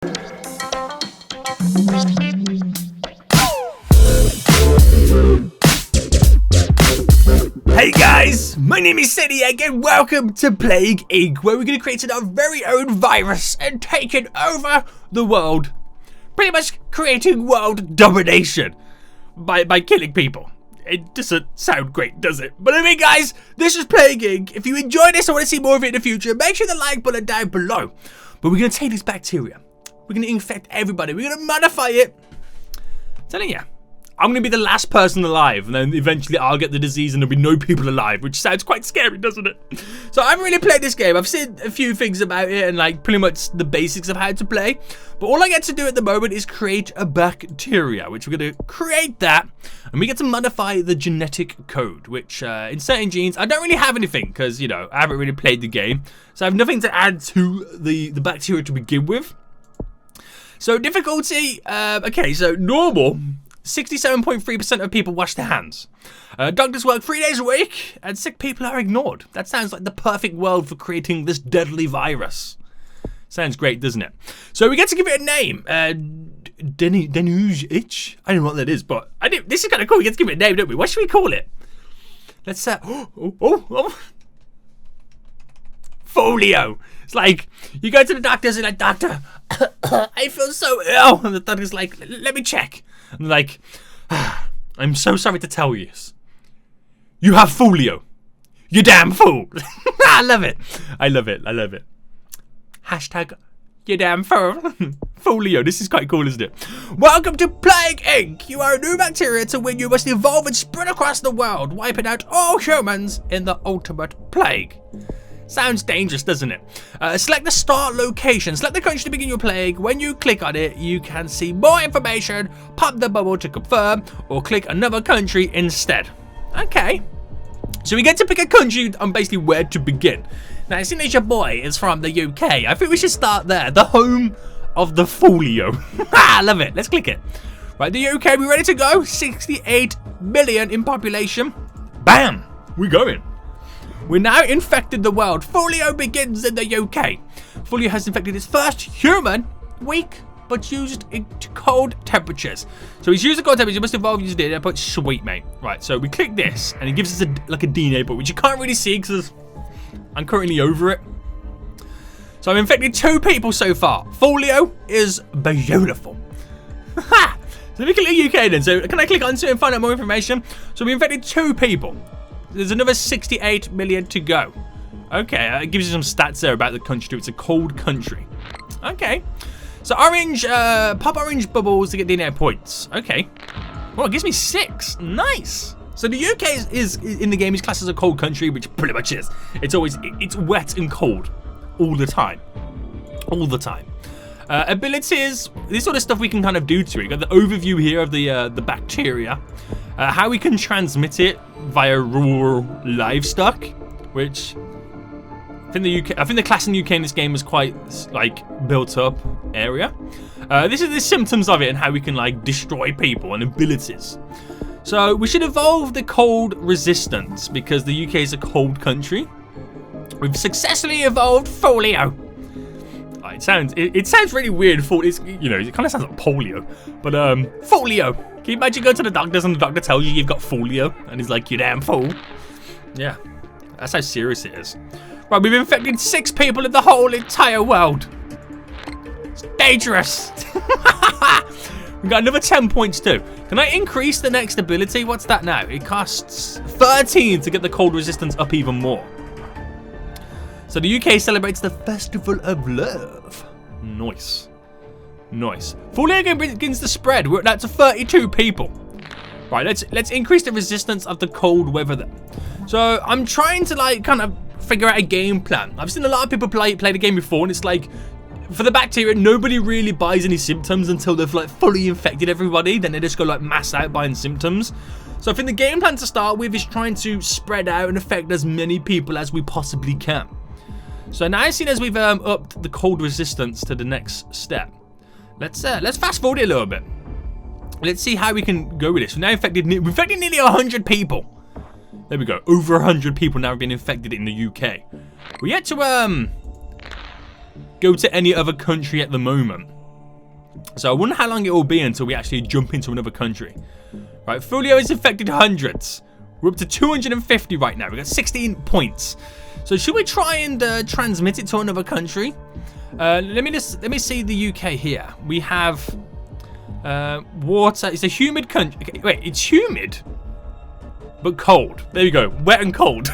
Hey guys, my name is SENIAC and welcome to Plague Inc, where we're going to create our very own virus and take it over the world. Pretty much creating world domination by killing people. It doesn't sound great, does it? But anyway guys, this is Plague Inc. If you enjoyed this and want to see more of it in the future, make sure the like button down below. But we're going to take this bacteria. We're going to infect everybody. We're going to modify it. I'm telling you. I'm going to be the last person alive, and then eventually I'll get the disease and there'll be no people alive, which sounds quite scary, doesn't it? So I haven't really played this game. I've seen a few things about it and like pretty much the basics of how to play. But all I get to do at the moment is create a bacteria, which we're going to create that, and we get to modify the genetic code, which in certain genes, I don't really have anything because, you know, I haven't really played the game. So I have nothing to add to the bacteria to begin with. So difficulty, okay, so normal. 67.3% of people wash their hands. Doctors work 3 days a week, and sick people are ignored. That sounds like the perfect world for creating this deadly virus. Sounds great, doesn't it? So we get to give it a name. Denuge itch. I don't know what that is, but this is kind of cool. We get to give it a name, don't we? What should we call it? Let's Folio. It's like you go to the doctors and like, doctor, I feel so ill, and the doctor's like, let me check. And like, I'm so sorry to tell you, you have folio. You damn fool. I love it. I love it. I love it. Hashtag you damn fool. Folio. This is quite cool, isn't it? Welcome to Plague Inc. You are a new bacteria to win. You must evolve and spread across the world, wiping out all humans in the ultimate plague. Sounds dangerous, doesn't it? Select the start location. Select the country to begin your plague. When you click on it, you can see more information, pop the bubble to confirm, or click another country instead. Okay. So we get to pick a country on basically where to begin. Now, seeing as your boy is from the UK, I think we should start there. The home of the folio. I love it. Let's click it. Right, the UK, we ready to go? 68 million in population. Bam! We're going. We're now infected the world. Folio begins in the UK. Folio has infected its first human, weak, but used in cold temperatures. So he's used the cold temperature, you must evolve using DNA, but sweet, mate. Right, so we click this, and it gives us like a DNA book, which you can't really see because I'm currently over it. So I've infected 2 people so far. Folio is beautiful. Ha! So let me click UK then. So can I click onto it and find out more information? So we infected 2 people. There's another 68 million to go. Okay, it gives you some stats there about the country. It's a cold country. Okay. So orange, pop orange bubbles to get DNA points. Okay. Well, it gives me 6. Nice. So the UK is in the game is classed as a cold country, which pretty much is. It's wet and cold all the time. All the time. Abilities, this sort of stuff we can kind of do to it. You got the overview here of the bacteria. How we can transmit it via rural livestock, which I think the class in the UK in this game is quite like built up area. This is the symptoms of it and how we can like destroy people and abilities. So we should evolve the cold resistance because the UK is a cold country. We've successfully evolved folio. It sounds really weird. It's, you know, it kind of sounds like polio, but folio. Can you imagine going to the doctors and the doctor tells you you've got folio, and he's like, you damn fool. Yeah, that's how serious it is. Right, we've infected 6 people in the whole entire world. It's dangerous. We got another 10 points too. Can I increase the next ability? What's that now? It costs 13 to get the cold resistance up even more. So the UK celebrates the Festival of Love. Nice. Nice. Folio begins to spread. We're at to 32 people. Right, let's increase the resistance of the cold weather then. So I'm trying to like kind of figure out a game plan. I've seen a lot of people play the game before, and it's like for the bacteria, nobody really buys any symptoms until they've like fully infected everybody. Then they just go like mass out buying symptoms. So I think the game plan to start with is trying to spread out and affect as many people as we possibly can. So now, seeing as we've upped the cold resistance to the next step, let's fast forward it a little bit. Let's see how we can go with this. We've now infected nearly 100 people. There we go. Over 100 people now have been infected in the UK. We're yet to go to any other country at the moment. So I wonder how long it will be until we actually jump into another country. Right, folio has infected hundreds. We're up to 250 right now. We've got 16 points. So should we try and transmit it to another country? Let me see the UK here. We have water. It's a humid country. Okay, wait, it's humid, but cold. There you go, wet and cold.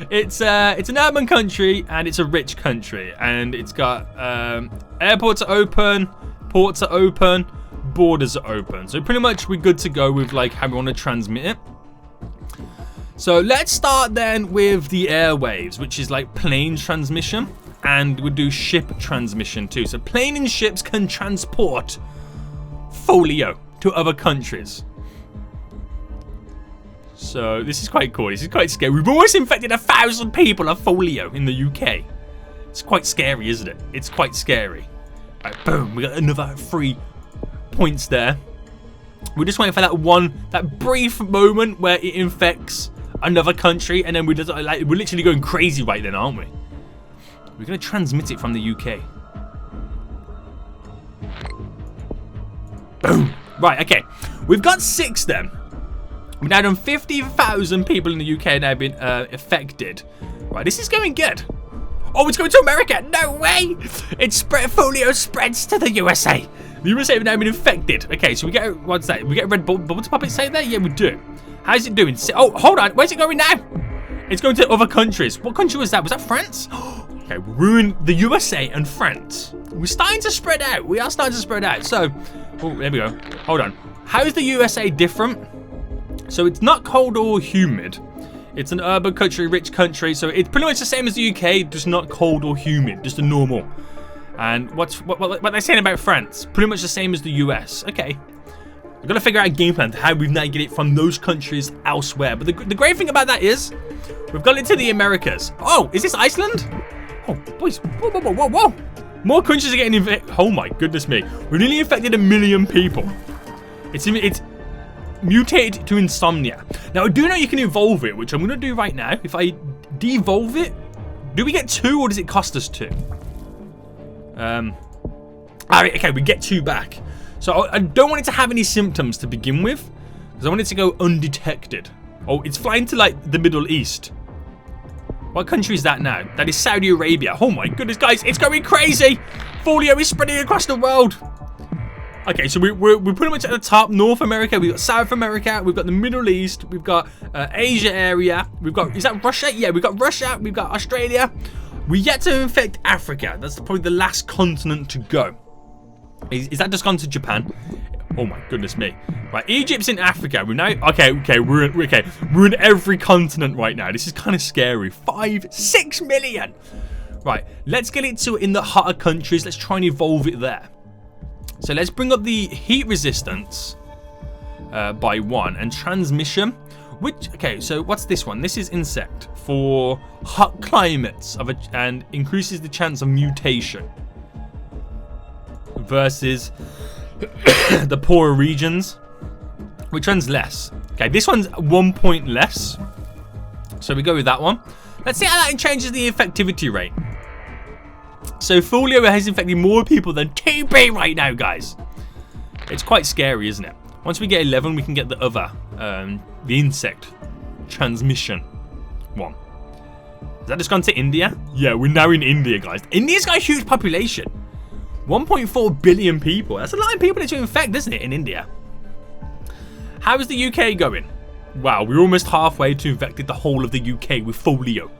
It's an urban country and it's a rich country, and it's got airports are open, ports are open, borders are open. So pretty much we're good to go with like how we want to transmit it. So let's start then with the airwaves, which is like plane transmission, and we'll do ship transmission too. So plane and ships can transport folio to other countries. So this is quite cool. This is quite scary. We've almost infected 1,000 people of folio in the UK. It's quite scary, isn't it? It's quite scary. Right, boom. We got another 3 points there. We're just waiting for that brief moment where it infects another country, and then we're literally going crazy right then, aren't we? We're going to transmit it from the UK. Boom. Right, okay. We've got 6 then. We've now done 50,000 people in the UK now been affected. Right, this is going good. Oh, it's going to America. No way. It's folio spreads to the USA. The USA have now been infected. Okay, so we get, what's that? We get a red bubble to pop it say there? Yeah, we do. How's it doing? Oh, hold on. Where's it going now? It's going to other countries. What country was that? Was that France? Okay, we're in the USA and France. We're starting to spread out. We are starting to spread out. So, oh, there we go. Hold on. How is the USA different? So it's not cold or humid. It's an urban country, rich country. So it's pretty much the same as the UK, just not cold or humid, just a normal. And what they're saying about France? Pretty much the same as the US. Okay. We've got to figure out a game plan to how we've now get it from those countries elsewhere. But the great thing about that is we've got it to the Americas. Oh, is this Iceland? Oh, boys. Whoa, whoa, whoa, whoa, whoa. More countries are getting infected. Oh, my goodness me. We've nearly infected 1 million people. It's mutated to insomnia. Now, I do know you can evolve it, which I'm going to do right now. If I devolve it, do we get 2 or does it cost us 2? Alright, okay, we get 2 back. So I don't want it to have any symptoms to begin with, because I want it to go undetected. Oh, it's flying to like the Middle East. What country is that now? That is Saudi Arabia. Oh my goodness, guys, it's going crazy. Folio is spreading across the world. Okay, so we're pretty much at the top. North America, we've got South America, we've got the Middle East, we've got Asia area, we've got, is that Russia? Yeah, we've got Russia, we've got Australia. We're yet to infect Africa. That's probably the last continent to go. Is that just gone to Japan? Oh my goodness me. Right, Egypt's in Africa. We're now, okay, we're in every continent right now. This is kind of scary. 6 million. Right, let's get it to in the hotter countries. Let's try and evolve it there. So let's bring up the heat resistance by 1 and transmission. Okay, so what's this one? This is insect for hot climates and increases the chance of mutation versus the poorer regions. Which one's less? Okay, this one's 1 point less. So we go with that one. Let's see how that changes the infectivity rate. So folio has infected more people than TB right now, guys. It's quite scary, isn't it? Once we get 11, we can get the other, the insect transmission one. Has that just gone to India? Yeah, we're now in India, guys. India's got a huge population. 1.4 billion people. That's a lot of people to infect, isn't it, in India? How is the UK going? Wow, we're almost halfway to infected the whole of the UK with folio.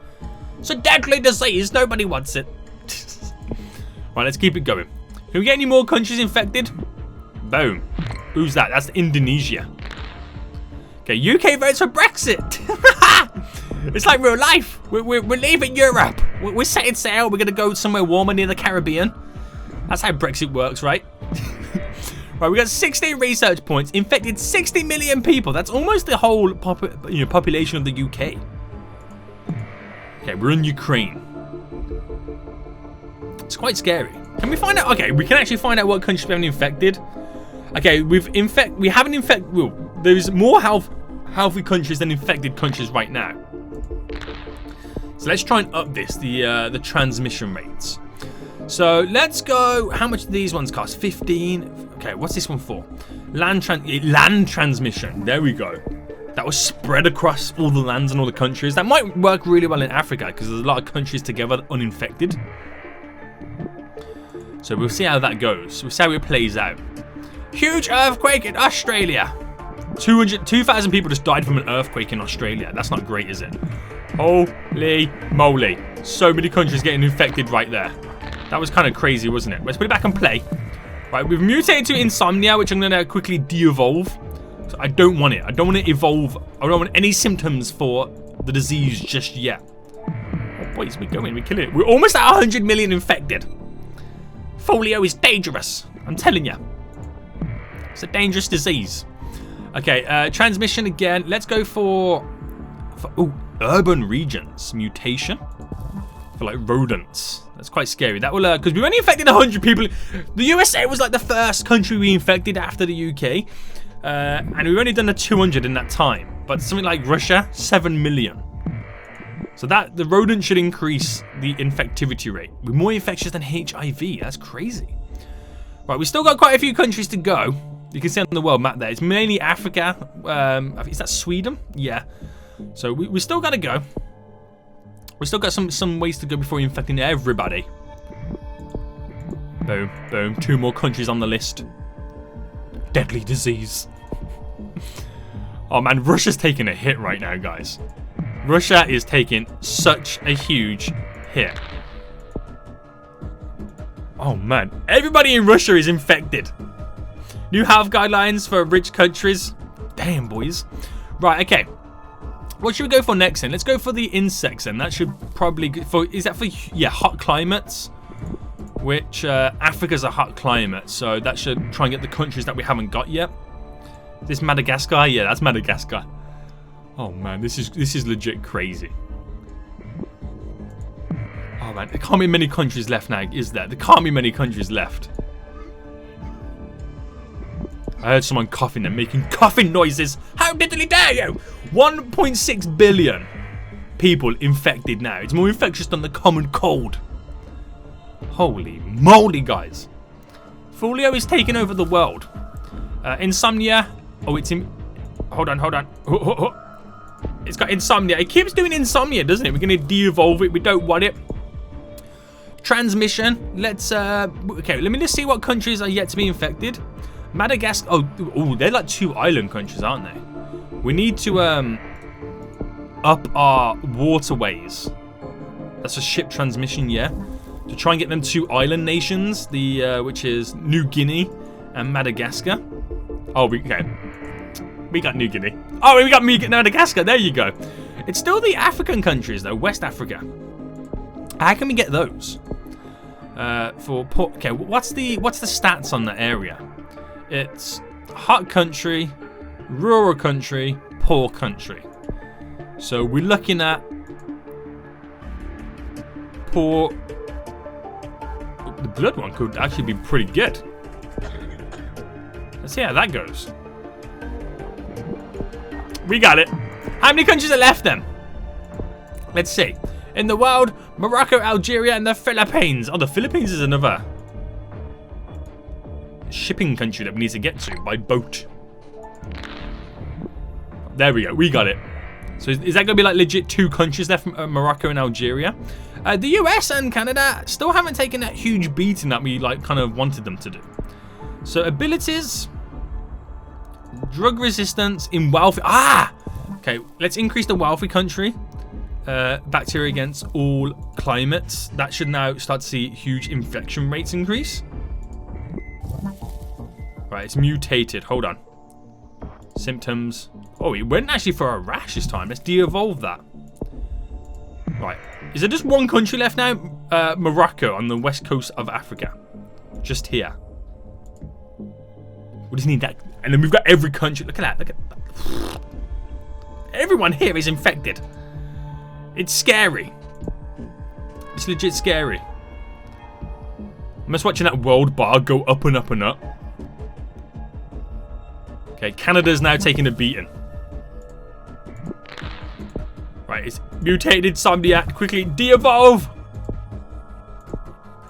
It's a deadly disease. Nobody wants it. Right, let's keep it going. Can we get any more countries infected? Boom. Who's that? That's Indonesia. Okay, UK votes for Brexit. It's like real life. We're leaving Europe. We're setting sail. We're going to go somewhere warmer near the Caribbean. That's how Brexit works, right? Right, we got 16 research points. Infected 60 million people. That's almost the whole population of the UK. Okay, we're in Ukraine. It's quite scary. Can we find out? Okay, we can actually find out what countries we haven't infected. Okay, we haven't infected. Well, there's more healthy countries than infected countries right now. So let's try and up this, the transmission rates. So let's go. How much do these ones cost? 15. Okay, what's this one for? Land transmission. There we go. That was spread across all the lands and all the countries. That might work really well in Africa because there's a lot of countries together uninfected. So we'll see how that goes. We'll see how it plays out. Huge earthquake in Australia. 2,000 people just died from an earthquake in Australia. That's not great, is it? Holy moly. So many countries getting infected right there. That was kind of crazy, wasn't it? Let's put it back and play. Right, we've mutated to insomnia, which I'm going to quickly de-evolve. So I don't want it. I don't want to evolve. I don't want any symptoms for the disease just yet. Oh, boys, we're going. We're killing it. We're almost at 100 million infected. Folio is dangerous. I'm telling you. It's a dangerous disease. Okay, transmission again. Let's go for urban regions. Mutation. For like rodents. That's quite scary. That will, because we've only infected 100 people. The USA was like the first country we infected after the UK. And we've only done the 200 in that time. But something like Russia, 7 million. So that the rodent should increase the infectivity rate. We're more infectious than HIV. That's crazy. Right, we've still got quite a few countries to go. You can see on the world map there. It's mainly Africa. Is that Sweden? Yeah. So we still got to go. We still got some ways to go before infecting everybody. Boom, boom. 2 more countries on the list. Deadly disease. Oh man, Russia's taking a hit right now, guys. Russia is taking such a huge hit. Oh man, everybody in Russia is infected. New health guidelines for rich countries. Damn, boys. Right, okay. What should we go for next then? Let's go for the insects then. That should probably is that for hot climates? Which Africa's a hot climate, so that should try and get the countries that we haven't got yet. Is this Madagascar? Yeah, that's Madagascar. Oh man, this is legit crazy. Oh man, there can't be many countries left now, is there? There can't be many countries left. I heard someone coughing and making coughing noises. How diddly dare you? 1.6 billion people infected now. It's more infectious than the common cold. Holy moly, guys. Folio is taking over the world. Insomnia. Oh, it's in... Hold on. It's got insomnia. It keeps doing insomnia, doesn't it? We're going to de-evolve it. We don't want it. Transmission. Let's... okay, let me just see what countries are yet to be infected. Madagascar. Oh, they're like 2 island countries, aren't they? We need to up our waterways. That's a ship transmission, yeah. To try and get them 2 island nations, which is New Guinea and Madagascar. Oh, okay. We got New Guinea. Oh, we got Madagascar. There you go. It's still the African countries though, West Africa. How can we get those? Okay, what's the stats on that area? It's hot country, rural country, poor country. So we're looking at poor. The blood one could actually be pretty good. Let's see how that goes. We got it. How many countries are left then? Let's see. In the world, Morocco, Algeria, and the Philippines. Oh, the Philippines is another shipping country that we need to get to by boat. There we go. We got it. So is that going to be like legit 2 countries left from Morocco and Algeria? The US and Canada still haven't taken that huge beating that we like kind of wanted them to do. So abilities, drug resistance in wealthy. Okay. Let's increase the wealthy country. Bacteria against all climates. That should now start to see huge infection rates increase. Right, it's mutated. Hold on. Symptoms. Oh, it went actually for a rash this time. Let's de-evolve that. Right. Is there just 1 country left now? Morocco on the west coast of Africa. Just here. We just need that. And then we've got every country. Look at that. Look at that. Everyone here is infected. It's scary. It's legit scary. I'm just watching that world bar go up and up and up. Okay, Canada's now taking a beating. Right, it's mutated Somniac. Quickly de-evolve.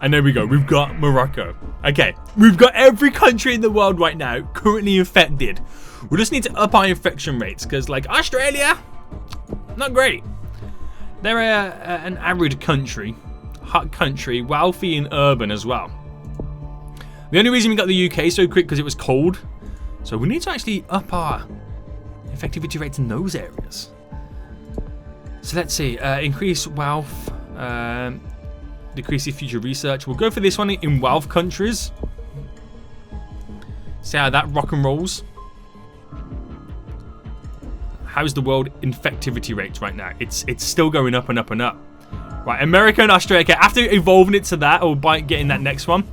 And there we go. We've got Morocco. Okay. We've got every country in the world right now currently infected. We just need to up our infection rates. Because, like, Australia, not great. They're an arid country. Hot country. Wealthy and urban as well. The only reason we got the UK so quick because it was cold. So we need to actually up our infectivity rates in those areas. So let's see. Increase wealth. Decrease the future research. We'll go for this one in wealth countries. See how that rock and rolls. How's the world infectivity rates right now? It's still going up and up and up. Right, America and Australia. Okay, after evolving it to that, or by getting that next one.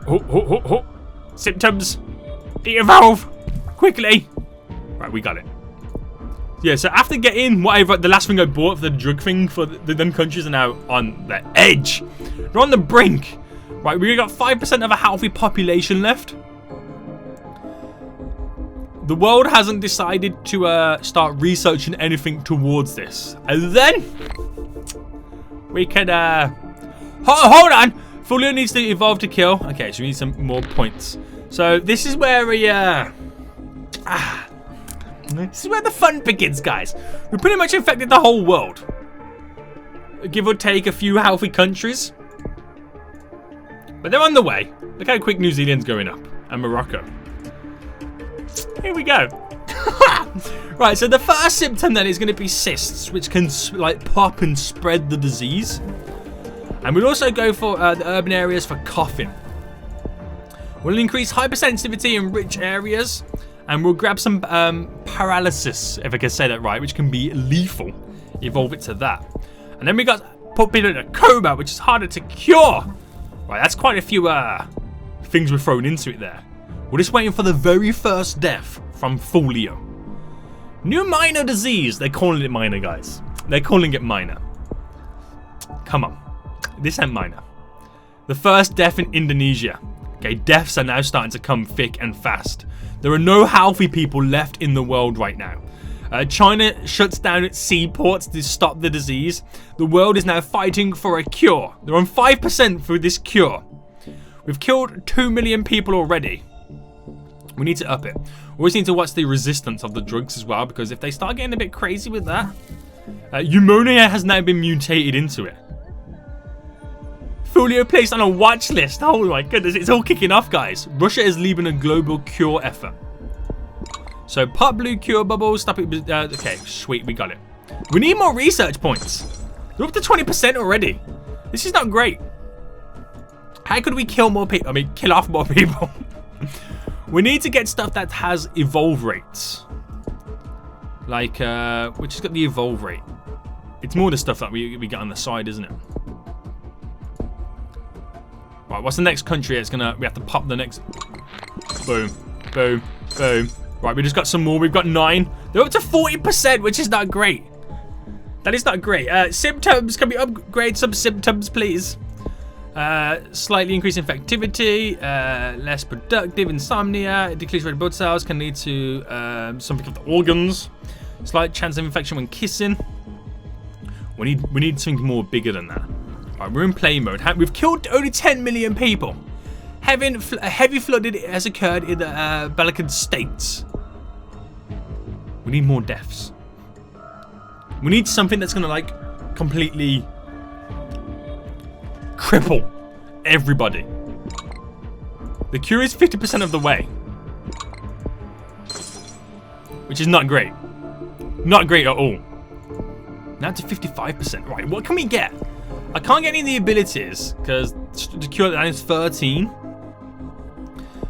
Oh. Symptoms. De-evolve. Quickly. Right, we got it. Yeah, so after getting whatever, the last thing I bought for the drug thing for them countries are now on the edge. They're on the brink. Right, we got 5% of a healthy population left. The world hasn't decided to start researching anything towards this. And then we can hold on. Fulio needs to evolve to kill. Okay, so we need some more points. So this is where we this is where the fun begins, guys. We pretty much infected the whole world. Give or take a few healthy countries. But they're on the way. Look how quick New Zealand's going up. And Morocco. Here we go. Right, so the first symptom then is going to be cysts, which can like pop and spread the disease. And we'll also go for the urban areas for coughing. We'll increase hypersensitivity in rich areas. And we'll grab some paralysis, if I can say that right, which can be lethal. Evolve it to that. And then we got put people in a coma, which is harder to cure. Right, that's quite a few things we're thrown into it there. We're just waiting for the very first death from Folio. New minor disease. They're calling it minor, guys. They're calling it minor. Come on. This ain't minor. The first death in Indonesia. Okay, deaths are now starting to come thick and fast. There are no healthy people left in the world right now. China shuts down its seaports to stop the disease. The world is now fighting for a cure. They're on 5% for this cure. We've killed 2 million people already. We need to up it. We always need to watch the resistance of the drugs as well, because if they start getting a bit crazy with that, pneumonia has now been mutated into it. Folio placed on a watch list. Oh my goodness, it's all kicking off, guys. Russia is leading a global cure effort. So pop blue cure bubbles. Stop it. Okay, sweet, we got it. We need more research points. We're up to 20% already. This is not great. How could we kill more people? I mean, kill off more people. We need to get stuff that has evolve rates. Like, which has got the evolve rate. It's more the stuff that we get on the side, isn't it? Right, what's the next country? It's gonna. We have to pop the next. Boom, boom, boom. Right, we just got some more. We've got 9. They're up to 40%, which is not great. That is not great. Symptoms. Can we upgrade some symptoms, please? Slightly increased infectivity, less productive, insomnia, decreased red blood cells can lead to something of the organs. Slight chance of infection when kissing. We need something more bigger than that. Right, we're in play mode. We've killed only 10 million people. Heavy flooding has occurred in the Balkan states. We need more deaths. We need something that's gonna like completely cripple everybody. The cure is 50% of the way, which is not great. Not great at all. Now to 55%. Right, what can we get? I can't get any of the abilities because the cure that is 13.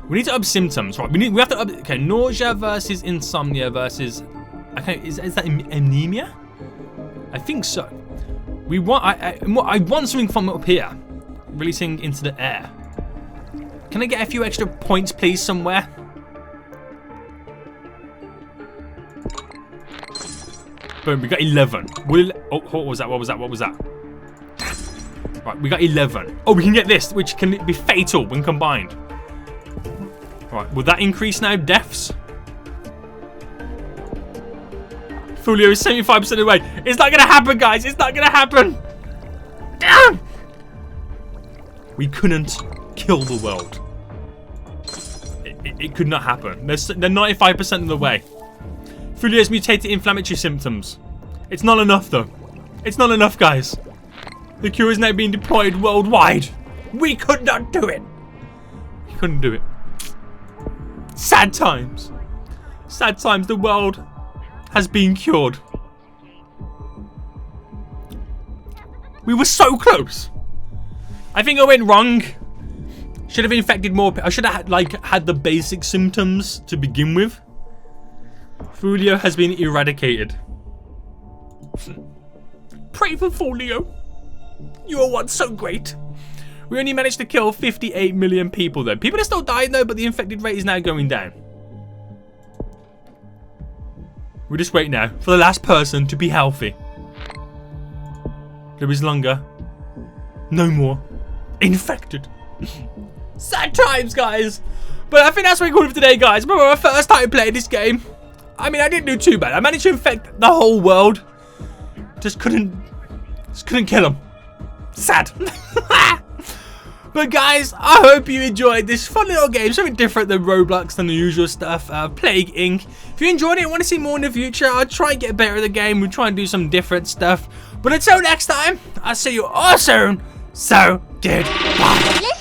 We need to up symptoms, right? We have to up. Okay, nausea versus insomnia versus. Okay, is that anemia? I think so. We want. I want something from up here, releasing into the air. Can I get a few extra points, please, somewhere? Boom, we got 11. What was that? What was that? What was that? Right, we got 11. Oh, we can get this, which can be fatal when combined. Right, will that increase now deaths? Folio is 75% away. It's not going to happen, guys. It's not going to happen. We couldn't kill the world. It could not happen. They're 95% of the way. Fulio's mutated inflammatory symptoms. It's not enough, though. It's not enough, guys. The cure is now being deployed worldwide. We could not do it. We couldn't do it. Sad times. Sad times. The world has been cured. We were so close. I think I went wrong. Should have infected more. I should have had the basic symptoms to begin with. Folio has been eradicated. Pray for Folio. You are once so great. We only managed to kill 58 million people though. People are still dying though, but the infected rate is now going down. We just wait now for the last person to be healthy. There is longer. No more. Infected. Sad times, guys. But I think that's what we call it today, guys. Remember my first time playing this game? I mean, I didn't do too bad. I managed to infect the whole world. Just couldn't kill them. Sad. But guys, I hope you enjoyed this fun little game. Something different than Roblox than the usual stuff. Plague Inc. If you enjoyed it and want to see more in the future, I'll try and get better at the game. We'll try and do some different stuff. But until next time, I'll see you all soon. So, goodbye.